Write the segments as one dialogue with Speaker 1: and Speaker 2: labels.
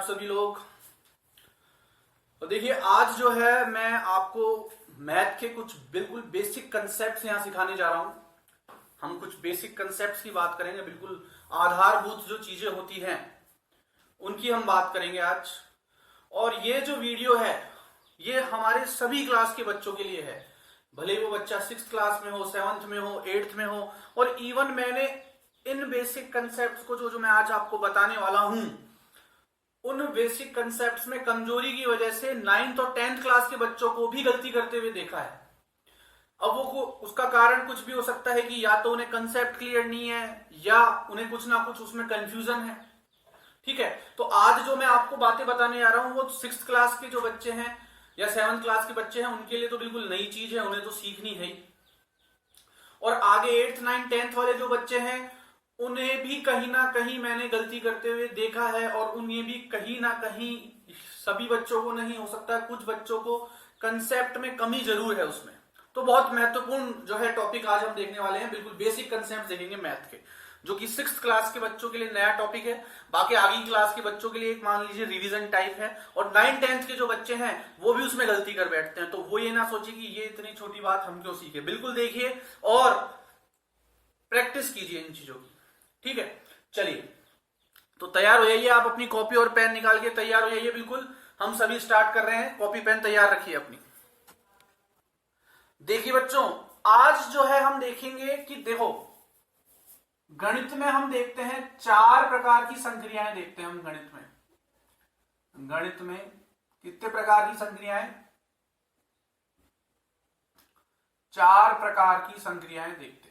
Speaker 1: सभी लोग। तो देखिए आज जो है मैं आपको मैथ के कुछ बिल्कुल बेसिक कंसेप्ट्स यहां सिखाने जा रहा हूं। हम कुछ बेसिक कंसेप्ट्स की बात करेंगे, बिल्कुल आधारभूत जो चीजें होती हैं उनकी हम बात करेंगे आज। और ये जो वीडियो है ये हमारे सभी क्लास के बच्चों के लिए है, भले वो बच्चा 6th क्लास में हो, 7th में हो, 8th में हो। और इवन मैंने इन बेसिक कंसेप्ट्स को जो मैं आज आपको बताने वाला हूं, उन बेसिक कंसेप्ट्स में कमजोरी की वजह से 9th और 10th क्लास के बच्चों को भी गलती करते हुए देखा है। अब वो उसका कारण कुछ भी हो सकता है कि या तो उन्हें कंसेप्ट क्लियर नहीं है या उन्हें कुछ ना कुछ उसमें कंफ्यूजन है। ठीक है, तो आज जो मैं आपको बातें बताने जा रहा हूं वो 6th क्लास के जो बच्चे हैं या 7th क्लास के बच्चे हैं उनके लिए तो बिल्कुल नई चीज है, उन्हें तो सीखनी है ही। और आगे 8th 9th 10th वाले जो बच्चे हैं उन्हें भी कहीं ना कहीं मैंने गलती करते हुए देखा है, और उन्हें भी कहीं ना कहीं, सभी बच्चों को नहीं हो सकता, कुछ बच्चों को कंसेप्ट में कमी जरूर है उसमें। तो बहुत महत्वपूर्ण जो है टॉपिक आज हम देखने वाले हैं, बिल्कुल बेसिक कंसेप्ट देखेंगे मैथ के, जो कि 6th क्लास के बच्चों के लिए नया टॉपिक है। बाकी आगे क्लास के बच्चों के लिए एक मान लीजिए रिवीजन टाइप है, और 9th 10th के जो बच्चे हैं वो भी उसमें गलती कर बैठते हैं। तो वो ये ना सोचे कि ये इतनी छोटी बात हम क्यों सीखे, बिल्कुल देखिए और प्रैक्टिस कीजिए इन चीजों की। ठीक है, चलिए तो तैयार हो जाइए, आप अपनी कॉपी और पेन निकाल के तैयार हो जाइए। बिल्कुल हम सभी स्टार्ट कर रहे हैं, कॉपी पेन तैयार रखिए अपनी। देखिए बच्चों, आज जो है हम देखेंगे कि देखो गणित में हम देखते हैं 4 प्रकार की संक्रियाएं देखते हैं हम गणित में कितने प्रकार की संक्रियाएं? 4 प्रकार की संक्रियाएं देखते हैं।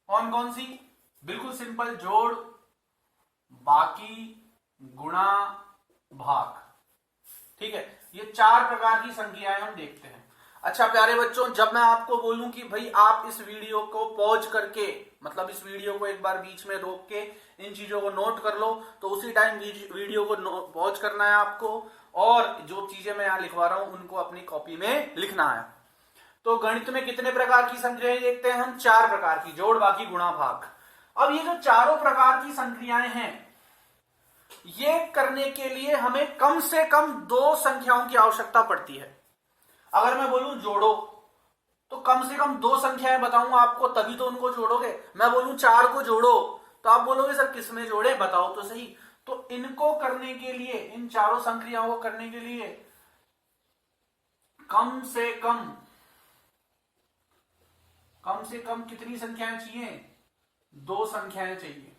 Speaker 1: कौन कौन सी? बिल्कुल सिंपल, जोड़, बाकी, गुणा, भाग। ठीक है, ये 4 प्रकार की संख्याएं हम देखते हैं। अच्छा प्यारे बच्चों, जब मैं आपको बोलूं कि भाई आप इस वीडियो को पॉज करके, मतलब इस वीडियो को एक बार बीच में रोक के इन चीजों को नोट कर लो, तो उसी टाइम वीडियो को पॉज करना है आपको, और जो चीजें मैं यहां लिखवा रहा हूं उनको अपनी कॉपी में लिखना है। तो गणित में कितने प्रकार की संक्रियाएं देखते हैं हम? 4 प्रकार की, जोड़, बाकी, गुणा, भाग। अब ये जो चारों प्रकार की संक्रियाएं हैं, ये करने के लिए हमें कम से कम 2 संख्याओं की आवश्यकता पड़ती है। अगर मैं बोलूं जोड़ो, तो कम से कम 2 संख्याएं बताऊंगा आपको, तभी तो उनको जोड़ोगे। मैं बोलूं 4 को जोड़ो, तो आप बोलोगे सर किसमें जोड़े, बताओ तो सही। तो इनको करने के लिए, इन चारों संक्रियाओं को करने के लिए कम से कम कितनी संख्याएं चाहिए? 2 संख्याएं चाहिए।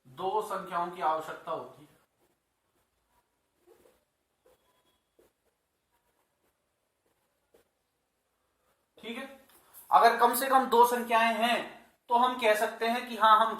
Speaker 1: 2 संख्याओं की आवश्यकता होती है। ठीक है, अगर कम से कम 2 संख्याएं हैं तो हम कह सकते हैं कि हाँ हम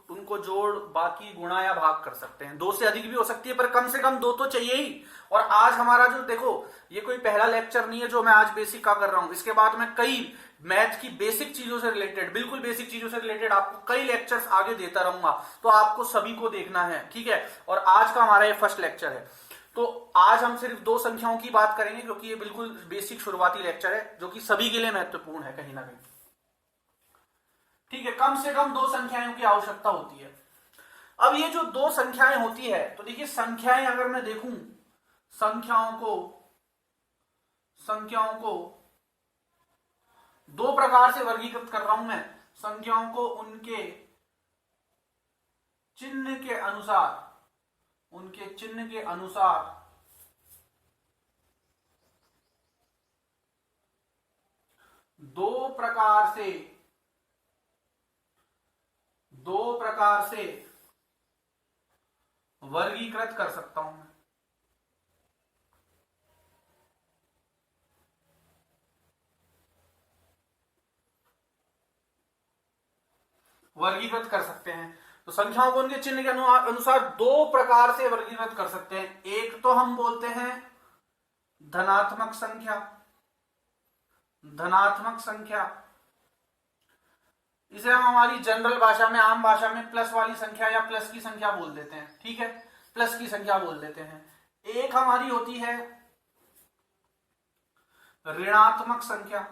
Speaker 1: उनको जोड़, बाकी, गुणा या भाग कर सकते हैं। 2 से अधिक भी हो सकती है, पर कम से कम 2 तो चाहिए ही। और आज हमारा जो, देखो ये कोई पहला लेक्चर नहीं है जो मैं आज बेसिक का कर रहा हूं, इसके बाद मैं कई मैथ की बेसिक चीजों से रिलेटेड, बिल्कुल बेसिक चीजों से रिलेटेड आपको कई लेक्चर्स आगे देता रहूंगा, तो आपको सभी को देखना है। ठीक है, और आज का हमारा ये फर्स्ट लेक्चर है, तो आज हम सिर्फ 2 संख्याओं की बात करेंगे, क्योंकि ये बिल्कुल बेसिक शुरुआती लेक्चर है जो कि सभी के लिए महत्वपूर्ण है कहीं ना कहीं। ठीक है, कम से कम 2 संख्याओं की आवश्यकता होती है। अब ये जो 2 संख्याएं होती है, तो देखिए संख्याएं अगर मैं देखूं, संख्याओं को 2 प्रकार से वर्गीकृत कर रहा हूं मैं। संख्याओं को उनके चिन्ह के अनुसार दो प्रकार से वर्गीकृत कर सकता हूं मैं। वर्गीकृत कर सकते हैं, तो संख्याओं को उनके चिन्ह के अनुसार 2 प्रकार से वर्गीकृत कर सकते हैं। एक तो हम बोलते हैं धनात्मक संख्या, इसे हम हमारी जनरल भाषा में, आम भाषा में प्लस वाली संख्या या प्लस की संख्या बोल देते हैं। ठीक है, प्लस की संख्या बोल देते हैं। एक हमारी होती है ऋणात्मक संख्या।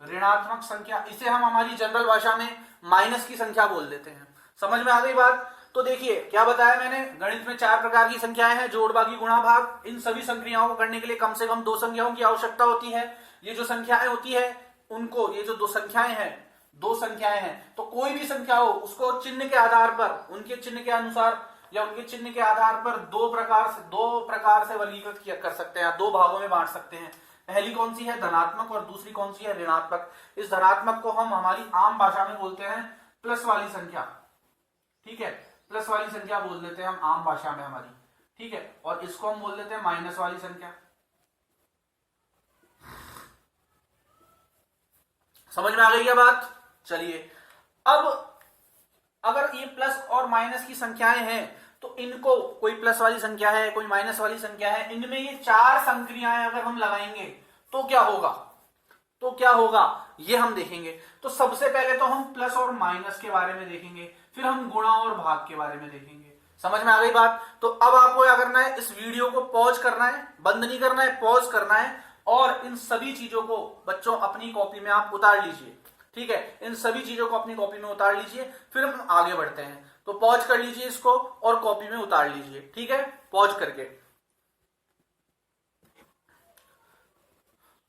Speaker 1: ऋणात्मक संख्या, इसे हम हमारी जनरल भाषा में माइनस की संख्या बोल देते हैं। समझ में आ गई बात? तो देखिए क्या बताया मैंने, गणित में 4 प्रकार की संख्याएं हैं, जोड़ भागी गुणा भाग। इन सभी संख्याओं को करने के लिए कम से कम 2 संख्याओं की आवश्यकता होती है। ये जो संख्याएं होती है उनको, ये जो 2 संख्याएं हैं, तो कोई भी संख्या हो उसको चिन्ह के आधार पर, उनके चिन्ह के अनुसार या उनके चिन्ह के आधार पर दो प्रकार से वर्गीकृत कर सकते हैं, 2 भागों में बांट सकते हैं। पहली कौन सी है? धनात्मक, और दूसरी कौन सी है? ऋणात्मक। इस धनात्मक को हम हमारी आम भाषा में बोलते हैं प्लस वाली संख्या। ठीक है, प्लस वाली संख्या बोल देते हैं हम आम भाषा में हमारी। ठीक है, और इसको हम बोल देते हैं माइनस वाली संख्या। समझ में आ गई क्या बात? चलिए, अब अगर ये प्लस और माइनस की संख्याएं हैं तो इनको, कोई प्लस वाली संख्या है, कोई माइनस वाली संख्या है, इनमें ये 4 संक्रियाएं अगर हम लगाएंगे तो क्या होगा ये हम देखेंगे। तो सबसे पहले तो हम प्लस और माइनस के बारे में देखेंगे, फिर हम गुणा और भाग के बारे में देखेंगे। समझ में आ गई बात? तो अब आपको क्या करना है, इस वीडियो को पॉज करना है, बंद नहीं करना है, पॉज करना है, और इन सभी चीजों को बच्चों अपनी कॉपी में आप उतार लीजिए। ठीक है, इन सभी चीजों को अपनी कॉपी में उतार लीजिए, फिर हम आगे बढ़ते हैं। तो पॉज कर लीजिए इसको और कॉपी में उतार लीजिए। ठीक है, पॉज करके।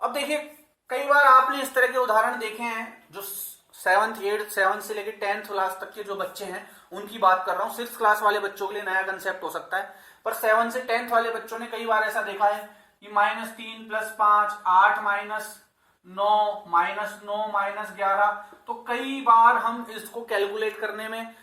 Speaker 1: अब देखिए, कई बार आपने इस तरह के उदाहरण देखे हैं, जो 7th 8th 7 से लेकर 10th क्लास तक के जो बच्चे हैं उनकी बात कर रहा हूं। 6th क्लास वाले बच्चों के लिए नया कंसेप्ट हो सकता है, पर 7 से 10th वाले बच्चों ने कई बार ऐसा देखा है कि -3 + 5 8 -9 -9 -11। तो कई बार हम इसको कैलकुलेट करने में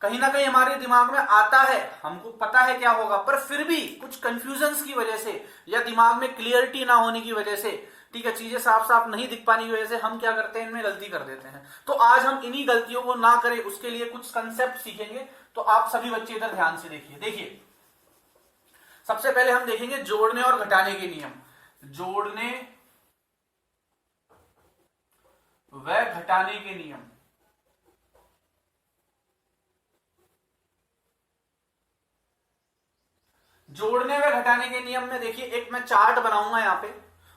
Speaker 1: कहीं ना कहीं हमारे दिमाग में आता है, हमको पता है क्या होगा, पर फिर भी कुछ कंफ्यूजन्स की वजह से या दिमाग में क्लियरिटी ना होने की वजह से, ठीक है, चीजें साफ साफ नहीं दिख पाने की वजह से हम क्या करते हैं, इनमें गलती कर देते हैं। तो आज हम इन्हीं गलतियों को ना करें उसके लिए कुछ कंसेप्ट सीखेंगे। तो आप सभी बच्चे इधर ध्यान से देखिए। सबसे पहले हम देखेंगे जोड़ने और घटाने के नियम। जोड़ने व घटाने के नियम। जोड़ने व घटाने के नियम में देखिए, एक मैं चार्ट बनाऊंगा यहां पे,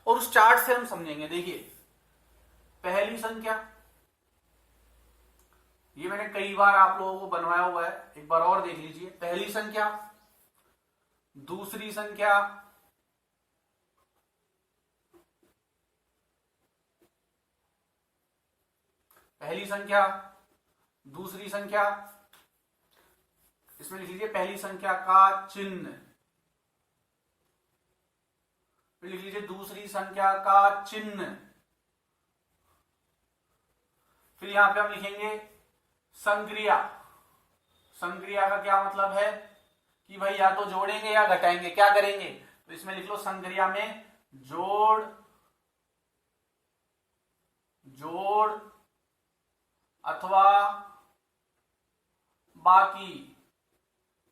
Speaker 1: और उस चार्ट से हम समझेंगे। देखिए, पहली संख्या, ये मैंने कई बार आप लोगों को बनवाया हुआ है, एक बार और देख लीजिए। पहली संख्या, दूसरी संख्या, पहली संख्या, दूसरी संख्या, इसमें लिख लीजिए पहली संख्या का चिन्ह, फिर लिख लीजिए दूसरी संख्या का चिन्ह, फिर यहां पे हम लिखेंगे संक्रिया। संक्रिया का क्या मतलब है कि भाई या तो जोड़ेंगे या घटाएंगे, क्या करेंगे, तो इसमें लिख लो संक्रिया में जोड़ अथवा बाकी।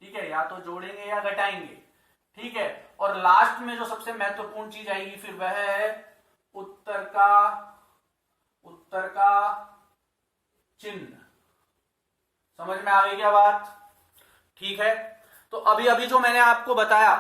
Speaker 1: ठीक है, या तो जोड़ेंगे या घटाएंगे। ठीक है, और लास्ट में जो सबसे महत्वपूर्ण चीज आएगी फिर वह है उत्तर का चिन्ह। समझ में आ गई क्या बात? ठीक है, तो अभी अभी जो मैंने आपको बताया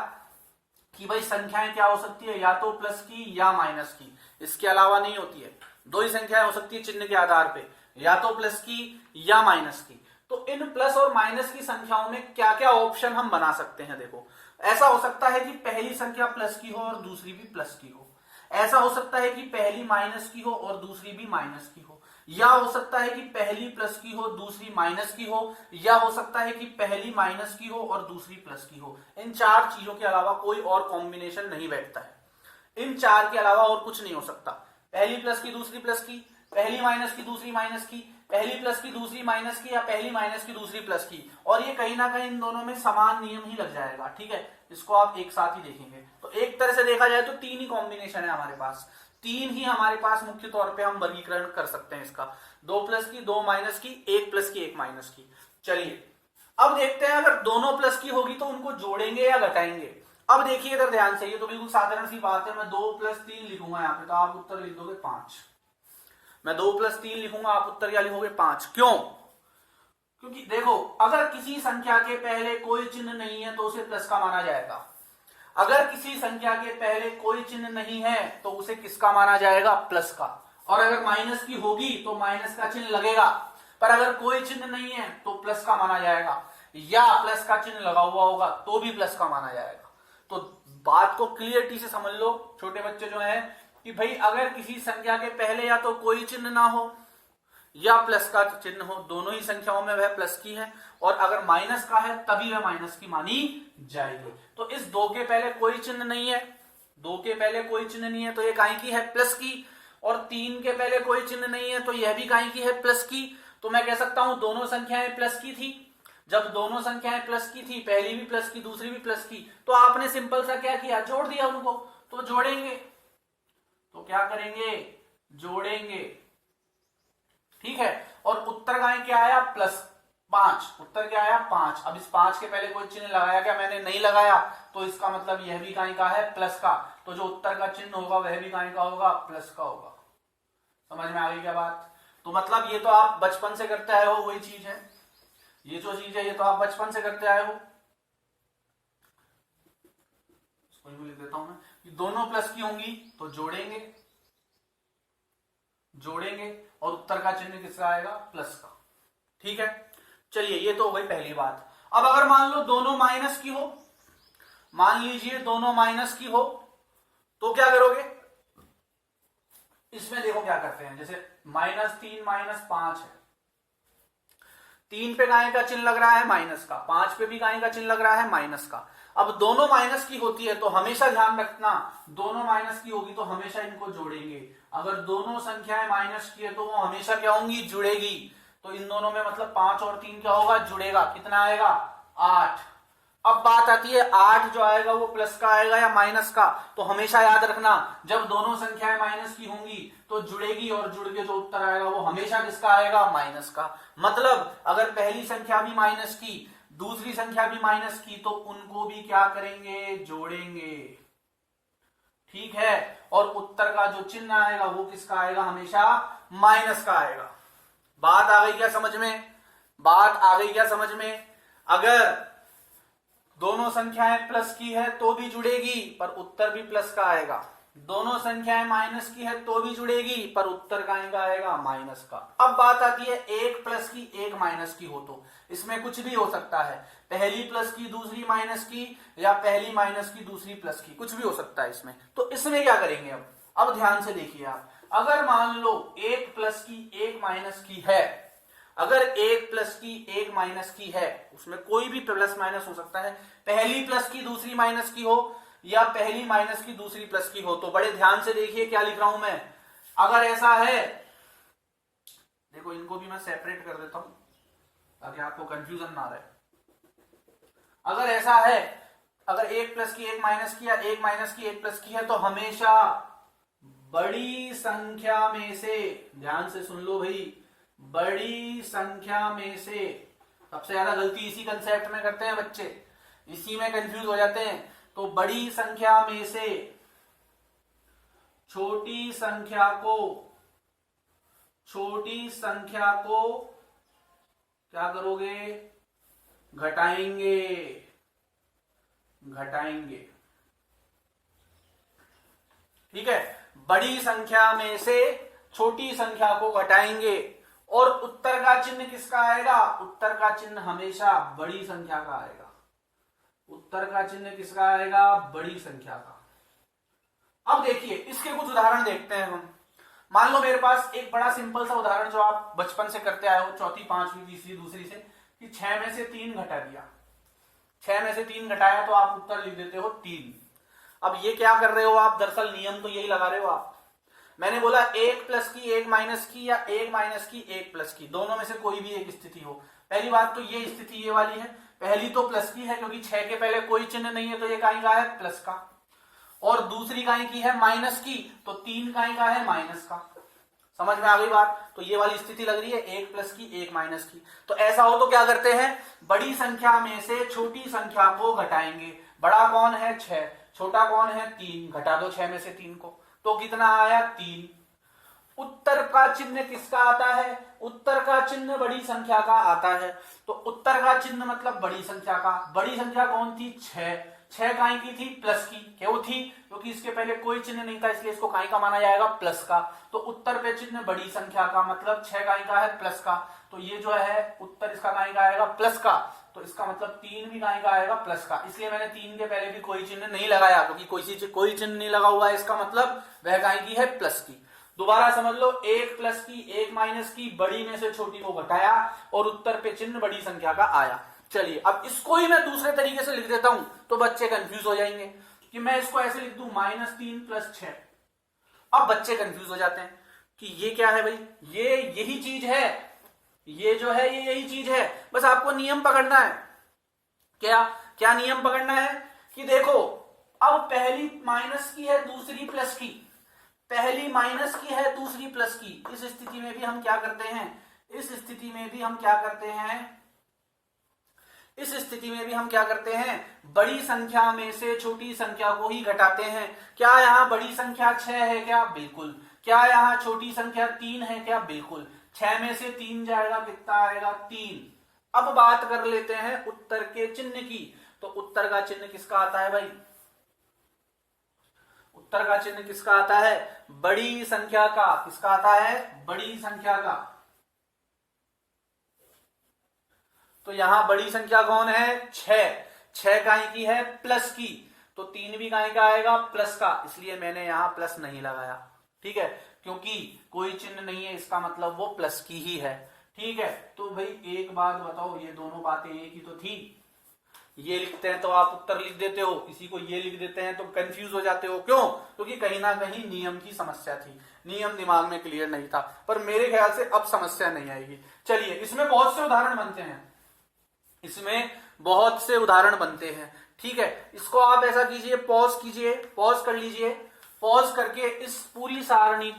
Speaker 1: कि भाई संख्याएं क्या हो सकती है, या तो प्लस की या माइनस की, इसके अलावा नहीं होती है। 2 ही संख्याएं हो सकती है चिन्ह के आधार पे, या तो प्लस की या माइनस की। तो इन प्लस और माइनस की संख्याओं में क्या क्या ऑप्शन हम बना सकते हैं। देखो, ऐसा हो सकता है कि पहली संख्या प्लस की हो और दूसरी भी प्लस की हो। ऐसा हो सकता है कि पहली माइनस की हो और दूसरी भी माइनस की हो। या हो सकता है कि पहली प्लस की हो दूसरी माइनस की हो, या हो सकता है कि पहली माइनस की हो और दूसरी प्लस की हो। इन 4 चीजों के अलावा कोई और कॉम्बिनेशन नहीं बैठता है। इन 4 के अलावा और कुछ नहीं हो सकता। पहली प्लस की दूसरी प्लस की, पहली माइनस की दूसरी माइनस की, पहली प्लस की दूसरी माइनस की, या पहली माइनस की दूसरी प्लस की। और ये कहीं ना कहीं इन दोनों में समान नियम ही लग जाएगा। ठीक है, इसको आप एक साथ ही देखेंगे। तो एक तरह से देखा जाए तो 3 ही कॉम्बिनेशन है हमारे पास, 3 ही हमारे पास मुख्य तौर पे हम वर्गीकरण कर सकते हैं इसका। 2 प्लस की, 2 माइनस की, 1 प्लस की, 1 माइनस की। चलिए अब देखते हैं, अगर दोनों प्लस की होगी तो उनको जोड़ेंगे या घटाएंगे। अब देखिए इधर ध्यान से, ये तो बिल्कुल साधारण सी बात है। मैं 2 + 3 लिखूंगा यहाँ पे, तो आप उत्तर लिख दोगे 5। मैं 2 + 3 लिखूंगा, आप उत्तर क्या लिखोगे 5। क्यों? क्योंकि देखो, अगर किसी संख्या के पहले कोई चिन्ह नहीं है तो उसे प्लस का माना जाएगा। अगर किसी संख्या के पहले कोई चिन्ह नहीं है तो उसे किसका माना जाएगा? प्लस का। और अगर माइनस की होगी तो माइनस का चिन्ह लगेगा, पर अगर कोई चिन्ह नहीं है तो प्लस का माना जाएगा, या प्लस का चिन्ह लगा हुआ होगा तो भी प्लस का माना जाएगा। तो बात को क्लियरिटी से समझ लो छोटे बच्चे जो है, कि भाई अगर किसी संख्या के पहले या तो कोई चिन्ह ना हो या प्लस का चिन्ह हो, दोनों ही संख्याओं में वह प्लस की है, और अगर माइनस का है तभी वह माइनस की मानी जाएगी। तो इस 2 के पहले कोई चिन्ह नहीं है, 2 के पहले कोई चिन्ह नहीं है तो ये काहे की है? प्लस की। और 3 के पहले कोई चिन्ह नहीं है तो यह भी काहे की है? प्लस की। तो मैं कह सकता हूं दोनों संख्याएं प्लस की थी। जब दोनों संख्याएं प्लस की थी, पहली भी प्लस की दूसरी भी प्लस की, तो आपने सिंपल सा क्या किया? जोड़ दिया उनको। तो जोड़ेंगे तो क्या करेंगे? जोड़ेंगे, ठीक है। और उत्तर का क्या आया? +5। उत्तर क्या आया? 5। अब इस 5 के पहले कोई चिन्ह लगाया क्या? मैंने नहीं लगाया, तो इसका मतलब यह भी काहे का है? प्लस का। तो जो उत्तर का चिन्ह होगा वह भी काहे का होगा? प्लस का होगा। समझ में आ गई क्या बात? तो मतलब ये तो आप बचपन से करते आए हो, वही चीज है। ये जो चीज है ये तो आप बचपन से करते आए हो। इसको लिख देता हूं मैं, कि दोनों प्लस की होंगी तो जोड़ेंगे, जोड़ेंगे, और उत्तर का चिन्ह किसका आएगा? प्लस का। ठीक है, चलिए ये तो हो गई पहली बात। अब अगर मान लो दोनों माइनस की हो, मान लीजिए दोनों माइनस की हो, तो क्या करोगे? इसमें देखो क्या करते हैं, जैसे -3 -5 है, 3 पे काहे का चिन्ह लग रहा है? माइनस का। 5 पे भी काहे का चिन्ह लग रहा है? माइनस का। अब दोनों माइनस की होती है तो हमेशा ध्यान रखना, दोनों माइनस की होगी तो हमेशा इनको जोड़ेंगे। अगर दोनों संख्याएं माइनस की है तो वो हमेशा क्या होंगी? जुड़ेगी। तो इन दोनों में मतलब 5 और 3 क्या होगा? जुड़ेगा। कितना आएगा? 8। अब बात आती है 8 जो आएगा वो प्लस का आएगा या माइनस का? तो हमेशा याद रखना, जब दोनों संख्याएं माइनस की होंगी तो जुड़ेगी, और जुड़ के जो उत्तर आएगा वो हमेशा किसका आएगा? माइनस का। मतलब अगर पहली संख्या भी माइनस की, दूसरी संख्या भी माइनस की, तो उनको भी क्या करेंगे? जोड़ेंगे। ठीक है, और उत्तर का जो चिन्ह आएगा वो किसका आएगा? हमेशा माइनस का आएगा। बात आ गई क्या समझ में? बात आ गई क्या समझ में? अगर दोनों संख्याएं प्लस की है तो भी जुड़ेगी पर उत्तर भी प्लस का आएगा, दोनों संख्याएं माइनस की है तो भी जुड़ेगी पर उत्तर का आएगा माइनस का। अब बात आती है एक प्लस की एक माइनस की हो तो इसमें कुछ भी हो सकता है, पहली प्लस की दूसरी माइनस की, या पहली माइनस की दूसरी प्लस की, कुछ भी हो सकता है इसमें। तो इसमें क्या करेंगे? अब ध्यान से देखिए आप, अगर मान लो एक प्लस की एक माइनस की है, अगर एक प्लस की एक माइनस की है, उसमें कोई भी प्लस माइनस हो सकता है, पहली प्लस की दूसरी माइनस की हो या पहली माइनस की दूसरी प्लस की हो, तो बड़े ध्यान से देखिए क्या लिख रहा हूं मैं। अगर ऐसा है, देखो इनको भी मैं सेपरेट कर देता हूं ताकि आपको कंफ्यूजन ना रहे। अगर ऐसा है, अगर एक प्लस की एक माइनस की या एक माइनस की एक प्लस की है, तो हमेशा बड़ी संख्या में से, ध्यान से सुन लो भाई, बड़ी संख्या में से, सबसे ज्यादा गलती इसी कंसेप्ट में करते हैं बच्चे, इसी में कंफ्यूज हो जाते हैं। तो बड़ी संख्या में से छोटी संख्या को क्या करोगे? घटाएंगे। ठीक है, बड़ी संख्या में से छोटी संख्या को घटाएंगे, और उत्तर का चिन्ह किसका आएगा? उत्तर का चिन्ह हमेशा बड़ी संख्या का आएगा। उत्तर का चिन्ह किसका आएगा? बड़ी संख्या का। अब देखिए इसके कुछ उदाहरण देखते हैं हम। मान लो मेरे पास एक बड़ा सिंपल सा उदाहरण जो आप बचपन से करते आए हो, चौथी पांचवी तीसरी दूसरी से, कि 6 में से 3 घटा दिया। 6 में से 3 घटाया तो आप उत्तर लिख देते हो 3। अब ये क्या कर रहे हो आप? दरअसल नियम तो यही लगा रहे हो आप। मैंने बोला एक प्लस की एक माइनस की या एक माइनस की एक प्लस की, दोनों में से कोई भी एक स्थिति हो। पहली बात तो ये स्थिति ये वाली है, पहली तो प्लस की है क्योंकि 6 के पहले कोई चिन्ह नहीं है तो ये काहे का है? प्लस का। और दूसरी काहे की है? माइनस की, तो 3 काहे का है? माइनस का। समझ में आ गई बात? तो ये वाली स्थिति लग रही है, एक प्लस की एक माइनस की। तो ऐसा हो तो क्या करते हैं? बड़ी संख्या में से छोटी संख्या को घटाएंगे। बड़ा कौन है? 6, छोटा कौन है? 3, घटा दो 6 में से 3 को, तो कितना आया? 3। उत्तर का चिन्ह किसका आता है? उत्तर का चिन्ह बड़ी संख्या का आता है। तो उत्तर का चिन्ह मतलब बड़ी संख्या का। बड़ी संख्या कौन थी? 6। 6 काय की थी? प्लस की। क्यों थी? क्योंकि इसके पहले कोई चिन्ह नहीं था, इसलिए इसको काय का माना जाएगा? प्लस का। तो उत्तर पे चिन्ह बड़ी संख्या का मतलब 6 काय का है? प्लस का। तो ये जो है उत्तर इसका काय का आएगा? प्लस का। तो इसका मतलब 3 भी काय का आएगा? प्लस का। इसलिए मैंने 3 के पहले भी कोई चिन्ह नहीं लगाया, क्योंकि कोई चिन्ह नहीं लगा हुआ है, इसका मतलब वह काय की है? प्लस की। दोबारा समझ लो, 1 प्लस की 1 माइनस की, बड़ी में से छोटी को घटाया और उत्तर पे चिन्ह बड़ी संख्या का आया। चलिए अब इसको ही मैं दूसरे तरीके से लिख देता हूं तो बच्चे कंफ्यूज हो जाएंगे कि मैं इसको ऐसे लिख दूं -3 + 6। अब बच्चे कंफ्यूज हो जाते हैं कि ये क्या है भाई, ये यही चीज है, ये जो है ये यही चीज है। बस आपको नियम पकड़ना है। क्या क्या नियम पकड़ना है कि देखो, अब पहली माइनस की है, दूसरी प्लस की। पहली माइनस की है, दूसरी प्लस की। इस स्थिति में भी हम क्या करते हैं? इस स्थिति में भी हम क्या करते हैं? इस स्थिति में भी हम क्या करते हैं? बड़ी संख्या में से छोटी संख्या को ही घटाते हैं। क्या यहाँ बड़ी संख्या 6 है क्या? बिल्कुल। क्या यहाँ छोटी संख्या 3 है क्या? बिल्कुल। 6 में से 3 जाएगा, कितना आएगा? 3। अब बात कर लेते हैं उत्तर के चिन्ह की। तो उत्तर का चिन्ह किसका आता है भाई? उत्तर का चिन्ह किसका आता है? बड़ी संख्या का। किसका आता है? बड़ी संख्या का। तो यहां बड़ी संख्या कौन है? 6। 6 काय की है? प्लस की। तो 3 भी काय का आएगा? प्लस का। इसलिए मैंने यहां प्लस नहीं लगाया, ठीक है, क्योंकि कोई चिन्ह नहीं है, इसका मतलब वो प्लस की ही है। ठीक है, तो भाई एक बात बताओ, ये दोनों बातें एक ही तो थी। ये लिखते हैं तो आप उत्तर लिख देते हो, इसी को ये लिख देते हैं तो कंफ्यूज हो जाते हो। क्यों? क्योंकि कहीं ना कहीं नियम की समस्या थी, नियम दिमाग में क्लियर नहीं था। पर मेरे ख्याल से अब समस्या नहीं आएगी। चलिए, इसमें बहुत से उदाहरण बनते हैं, इसमें बहुत से उदाहरण बनते हैं। ठीक है, इसको आप ऐसा कीजिए, पॉज कीजिए, पॉज कर लीजिए। पॉज करके इस पूरी सारणी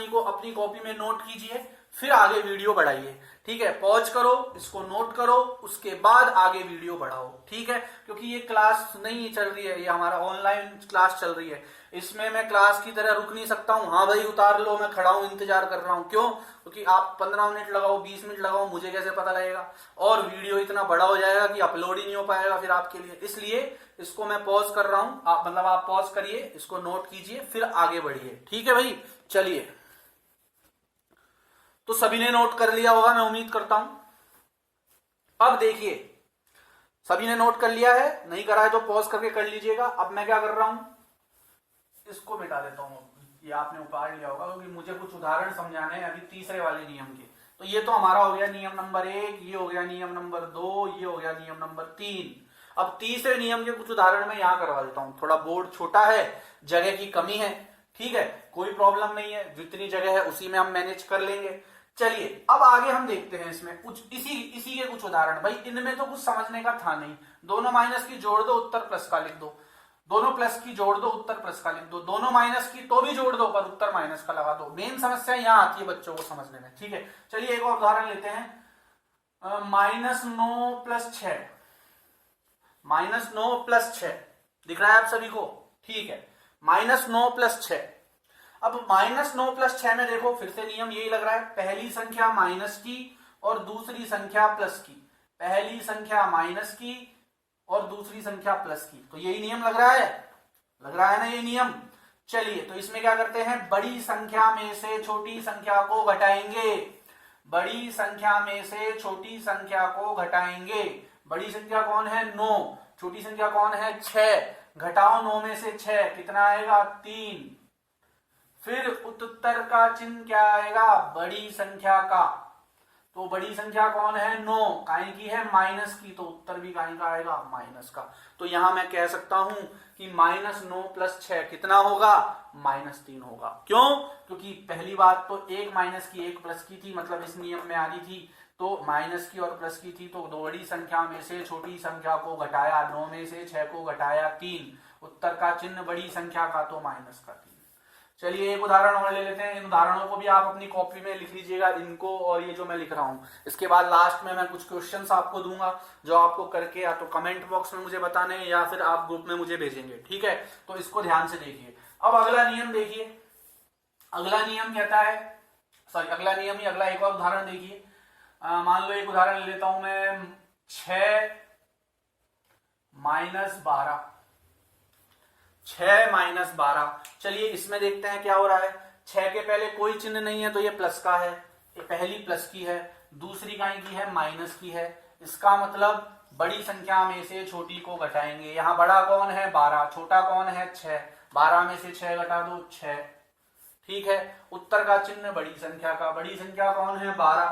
Speaker 1: को अपनी कॉपी में नोट कीजिए, फिर आगे वीडियो बढ़ाइए। ठीक है, पॉज करो, इसको नोट करो, उसके बाद आगे वीडियो बढ़ाओ। ठीक है, क्योंकि ये क्लास नहीं चल रही है, ये हमारा ऑनलाइन क्लास चल रही है, इसमें मैं क्लास की तरह रुक नहीं सकता हूं। हाँ भाई उतार लो, मैं खड़ा हूं, इंतजार कर रहा हूं। क्यों? क्योंकि आप 15 मिनट लगाओ, 20 मिनट लगाओ, मुझे कैसे पता लगेगा? और वीडियो इतना बड़ा हो जाएगा कि अपलोड ही नहीं हो पाएगा फिर आपके लिए। इसलिए इसको मैं पॉज कर रहा हूं, आप पॉज करिए, इसको नोट कीजिए, फिर आगे बढ़िए। ठीक है भाई, चलिए। तो सभी ने नोट कर लिया होगा, मैं उम्मीद करता हूं। अब देखिए, सभी ने नोट कर लिया है, नहीं करा है तो पॉज करके कर लीजिएगा। अब मैं क्या कर रहा हूं, इसको मिटा देता हूं। ये आपने उतार लिया होगा, क्योंकि मुझे कुछ उदाहरण समझाने हैं अभी तीसरे वाले नियम के। तो ये तो हमारा हो गया नियम नंबर 1, ये हो गया नियम नंबर 2, ये हो गया नियम नंबर 3। अब तीसरे नियम के कुछ उदाहरण मैं यहां करवा देता हूं। थोड़ा बोर्ड छोटा है, जगह की कमी है, ठीक है, कोई प्रॉब्लम नहीं है, जितनी जगह है उसी में हम मैनेज कर लेंगे। चलिए अब आगे हम देखते हैं इसमें कुछ इसी के कुछ उदाहरण। भाई इनमें तो कुछ समझने का था नहीं। दोनों माइनस की जोड़ दो, उत्तर प्लस का लिख दो। दोनों प्लस की जोड़ दो, उत्तर प्लस का लिख दो। दोनों माइनस की तो भी जोड़ दो, पर उत्तर माइनस का लगा दो। मेन समस्या यहां आती है बच्चों को समझने में। ठीक है, चलिए एक और उदाहरण लेते हैं। -9 + 6। -9 + 6 दिख रहा है आप सभी को? ठीक है, -9 + 6। अब -9 + 6 में देखो, फिर से नियम यही लग रहा है, पहली संख्या माइनस की और दूसरी संख्या प्लस की। पहली संख्या माइनस की और दूसरी संख्या प्लस की। तो यही नियम लग रहा है ना ये नियम। चलिए, तो इसमें क्या करते हैं, बड़ी संख्या में से छोटी संख्या को घटाएंगे। बड़ी संख्या में से छोटी संख्या को घटाएंगे। बड़ी संख्या कौन है? 9। छोटी संख्या कौन है? 6। घटाओ 9 में से 6, कितना आएगा? 3। फिर उत्तर का चिन्ह क्या आएगा? बड़ी संख्या का। तो बड़ी संख्या कौन है? 9। काय की है? माइनस की। तो उत्तर भी काय का आएगा? माइनस का। तो यहां मैं कह सकता हूं कि -9 + 6 कितना होगा? -3 होगा। क्यों? क्योंकि पहली बात तो एक माइनस की एक प्लस की थी, मतलब इस नियम में आ रही थी, तो माइनस की और प्लस की थी। तो बड़ी संख्या में से छोटी संख्या को घटाया, 9 में से 6 को घटाया 3। उत्तर का चिन्ह बड़ी संख्या का, तो माइनस का 3। चलिए एक उदाहरण और ले लेते हैं। इन उदाहरणों को भी आप अपनी कॉपी में लिख लीजिएगा, इनको और ये जो मैं लिख रहा हूं। इसके बाद लास्ट में मैं कुछ क्वेश्चंस आपको दूंगा, जो आपको करके या तो कमेंट बॉक्स में मुझे बताने या फिर आप ग्रुप में मुझे भेजेंगे। ठीक है, तो इसको ध्यान से देखिए। अब अगला नियम देखिए। अगला नियम कहता है सॉरी अगला नियम ही, अगला एक और उदाहरण देखिए। मान लो एक उदाहरण ले लेता हूं मैं, 6 - 12, 6 - 12। चलिए इसमें देखते हैं क्या हो रहा है। 6 के पहले कोई चिन्ह नहीं है तो ये प्लस का है, ये पहली प्लस की है, दूसरी काई की है, माइनस की है। इसका मतलब बड़ी संख्या में से छोटी को घटाएंगे। यहां बड़ा कौन है, 12, छोटा कौन है, 6। 12 में से 6 घटा दो, 6। ठीक है, उत्तर का चिन्ह बड़ी संख्या का, बड़ी संख्या कौन है, 12,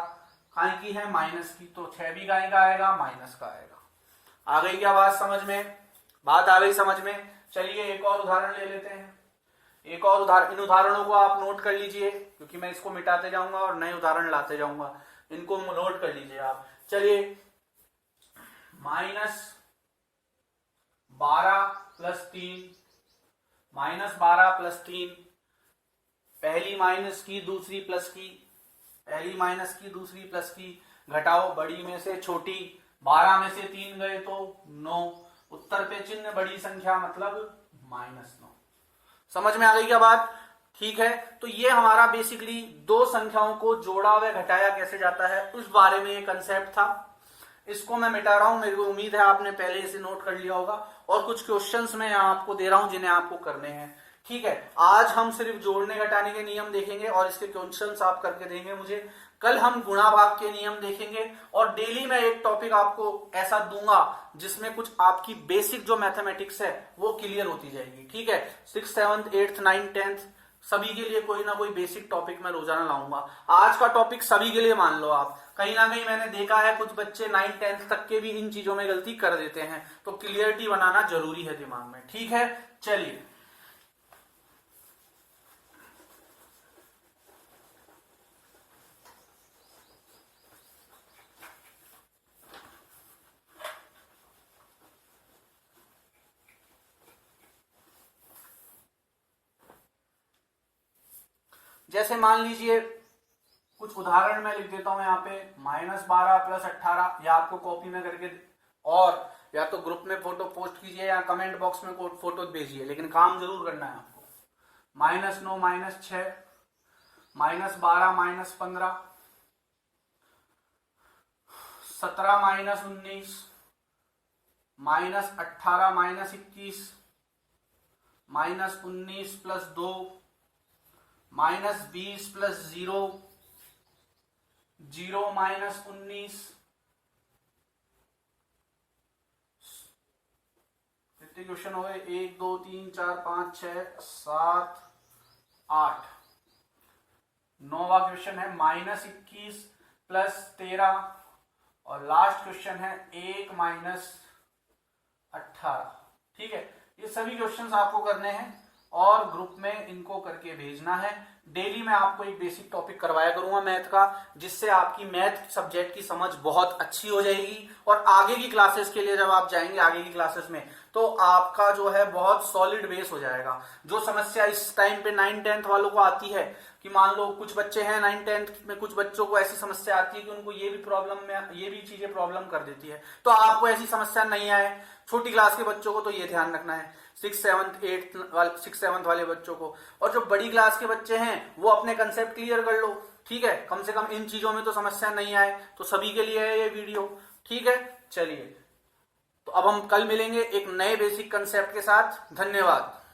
Speaker 1: काय की है, माइनस की, तो 6 भी काय का आएगा, माइनस का आएगा। आ गई क्या बात समझ में, बात आ गई समझ में। चलिए एक और उदाहरण ले लेते हैं, एक और उदाहरण। इन उदाहरणों को आप नोट कर लीजिए क्योंकि मैं इसको मिटाते जाऊंगा और नए उदाहरण लाते जाऊंगा, इनको नोट कर लीजिए आप। चलिए -12 + 3, -12 + 3, पहली माइनस की दूसरी प्लस की, पहली माइनस की दूसरी प्लस की, घटाओ बड़ी में से छोटी, 12 में से 3 गए तो 9, उत्तर पे चिन्ह बड़ी संख्या मतलब -9। समझ में आ गई क्या बात, ठीक है। तो ये हमारा बेसिकली दो संख्याओं को जोड़ा व घटाया कैसे जाता है उस बारे में ये कंसेप्ट था। इसको मैं मिटा रहा हूं, मेरे को उम्मीद है आपने पहले इसे नोट कर लिया होगा, और कुछ क्वेश्चंस मैं यहाँ आपको दे रहा हूं जिन्हें आपको करने हैं, ठीक है। आज हम सिर्फ जोड़ने घटाने के नियम देखेंगे और इसके क्वेश्चंस आप करके देंगे मुझे। कल हम गुणा भाग के नियम देखेंगे और डेली मैं एक टॉपिक आपको ऐसा दूंगा जिसमें कुछ आपकी बेसिक जो मैथमेटिक्स है वो क्लियर होती जाएगी, ठीक है। 6th 7th 8th 9th 10th सभी के लिए कोई ना कोई बेसिक टॉपिक मैं रोजाना लाऊंगा। आज का टॉपिक सभी के लिए मान लो आप, कहीं ना कहीं मैंने देखा है कुछ बच्चे 9th 10th तक के भी इन चीजों में गलती कर देते हैं, तो क्लियरिटी बनाना जरूरी है दिमाग में, ठीक है। चलिए जैसे मान लीजिए कुछ उदाहरण मैं लिख देता हूं यहाँ पे, -12 + 18, या आपको कॉपी में करके, और या तो ग्रुप में फोटो पोस्ट कीजिए या कमेंट बॉक्स में फोटो भेजिए, लेकिन काम जरूर करना है आपको। -9 - 6, -12 - 15, -17 - 19, -18 - 21, -19 + 2, -20 + 0, 0 - 19, कितने क्वेश्चन हो गए, 1 2 3 4 5 6 7 8, 9वां क्वेश्चन है -21 + 13, और लास्ट क्वेश्चन है 1 - 18, ठीक है। ये सभी क्वेश्चंस आपको करने हैं और ग्रुप में इनको करके भेजना है। डेली मैं आपको एक बेसिक टॉपिक करवाया करूंगा मैथ का, जिससे आपकी मैथ सब्जेक्ट की समझ बहुत अच्छी हो जाएगी, और आगे की क्लासेस के लिए जब आप जाएंगे आगे की क्लासेस में तो आपका जो है बहुत सॉलिड बेस हो जाएगा। जो समस्या इस टाइम पे 9th 10th वालों को आती है कि मान लो कुछ बच्चे हैं 9th 10th में, कुछ बच्चों को ऐसी समस्या आती है कि उनको ये भी प्रॉब्लम में ये भी चीजें प्रॉब्लम कर देती है, तो आपको ऐसी समस्या नहीं आए। छोटी क्लास के बच्चों को तो ये ध्यान रखना है, 6th 7th वाले बच्चों को, और जो बड़ी क्लास के बच्चे हैं वो अपने कंसेप्ट क्लियर कर लो, ठीक है। कम से कम इन चीजों में तो समस्या नहीं आए, तो सभी के लिए है ये वीडियो, ठीक है। चलिए तो अब हम कल मिलेंगे एक नए बेसिक कंसेप्ट के साथ। धन्यवाद।